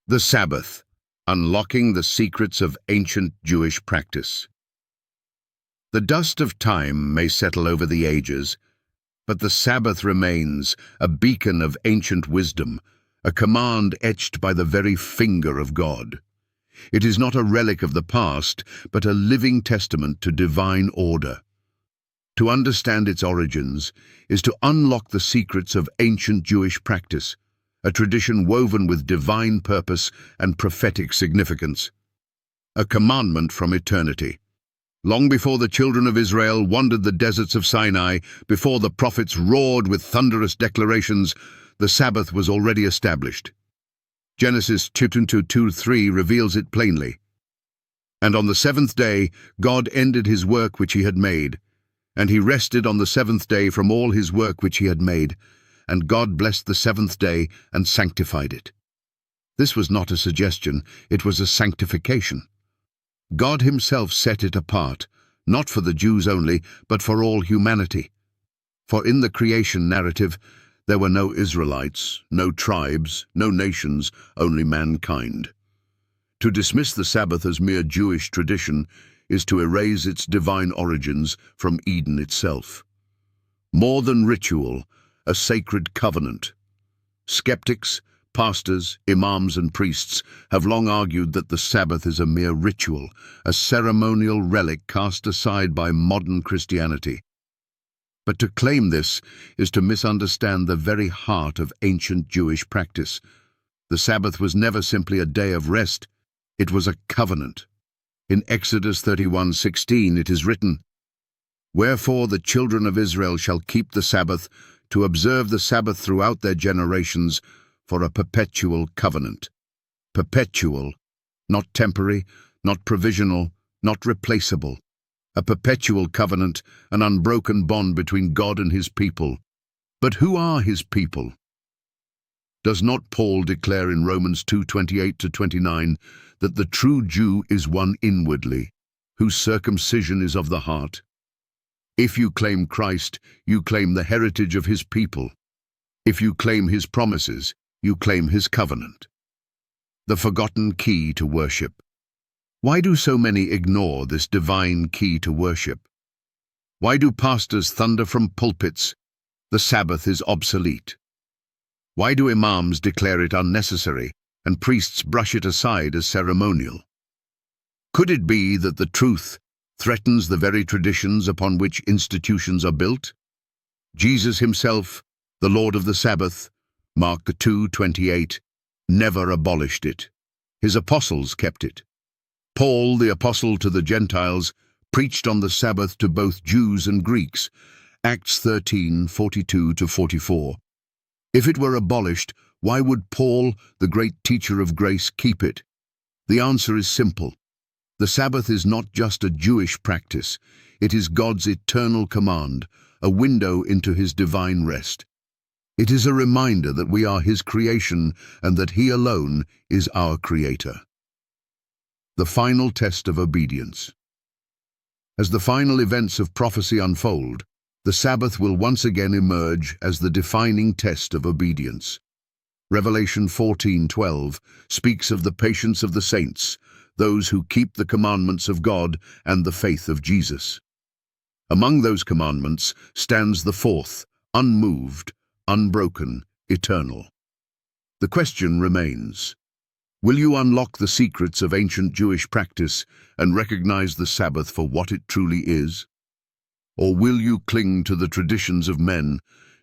The Sabbath, unlocking the secrets of ancient Jewish practice. The dust of time may settle over the ages, but the Sabbath remains a beacon of ancient wisdom, a command etched by the very finger of God. It is not a relic of the past, but a living testament to divine order. To understand its origins is to unlock the secrets of ancient Jewish practice, a tradition woven with divine purpose and prophetic significance. A commandment from eternity. Long before the children of Israel wandered the deserts of Sinai, before the prophets roared with thunderous declarations, the Sabbath was already established. Genesis 2:2-3 reveals it plainly. And on the seventh day, God ended his work which he had made, and he rested on the seventh day from all his work which he had made, and God blessed the seventh day and sanctified it. This was not a suggestion, it was a sanctification. God himself set it apart, not for the Jews only, but for all humanity. For in the creation narrative, there were no Israelites, no tribes, no nations, only mankind. To dismiss the Sabbath as mere Jewish tradition is to erase its divine origins from Eden itself. More than ritual, a sacred covenant. Skeptics, pastors, imams and priests have long argued that the Sabbath is a mere ritual, a ceremonial relic cast aside by modern Christianity. But to claim this is to misunderstand the very heart of ancient Jewish practice. The Sabbath was never simply a day of rest, it was a covenant. In Exodus 31:16 it is written, "Wherefore the children of Israel shall keep the Sabbath, to observe the Sabbath throughout their generations, for a perpetual covenant." Perpetual, not temporary, not provisional, not replaceable. A perpetual covenant, an unbroken bond between God and his people. But who are his people? Does not Paul declare in Romans 2:28-29 that the true Jew is one inwardly, whose circumcision is of the heart? If you claim Christ, you claim the heritage of his people. If you claim his promises, you claim his covenant. The forgotten key to worship. Why do so many ignore this divine key to worship? Why do pastors thunder from pulpits, "The Sabbath is obsolete"? Why do imams declare it unnecessary and priests brush it aside as ceremonial? Could it be that the truth threatens the very traditions upon which institutions are built? Jesus himself, the Lord of the Sabbath, Mark 2:28, never abolished it. His apostles kept it. Paul, the apostle to the Gentiles, preached on the Sabbath to both Jews and Greeks, Acts 13:42-44. If it were abolished, why would Paul, the great teacher of grace, keep it? The answer is simple. The Sabbath is not just a Jewish practice, it is God's eternal command, a window into his divine rest. It is a reminder that we are his creation and that he alone is our creator. The final test of obedience. As the final events of prophecy unfold, the Sabbath will once again emerge as the defining test of obedience. Revelation 14:12 speaks of the patience of the saints, those who keep the commandments of God and the faith of Jesus. Among those commandments stands the fourth, unmoved, unbroken, eternal. The question remains, will you unlock the secrets of ancient Jewish practice and recognize the Sabbath for what it truly is? Or will you cling to the traditions of men,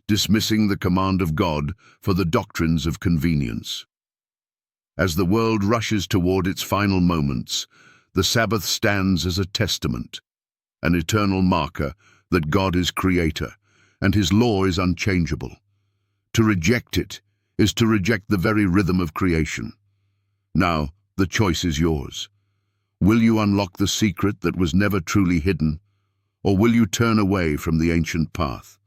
dismissing the command of God for the doctrines of convenience? As the world rushes toward its final moments, the Sabbath stands as a testament, an eternal marker that God is creator and his law is unchangeable. To reject it is to reject the very rhythm of creation. Now, the choice is yours. Will you unlock the secret that was never truly hidden, or will you turn away from the ancient path?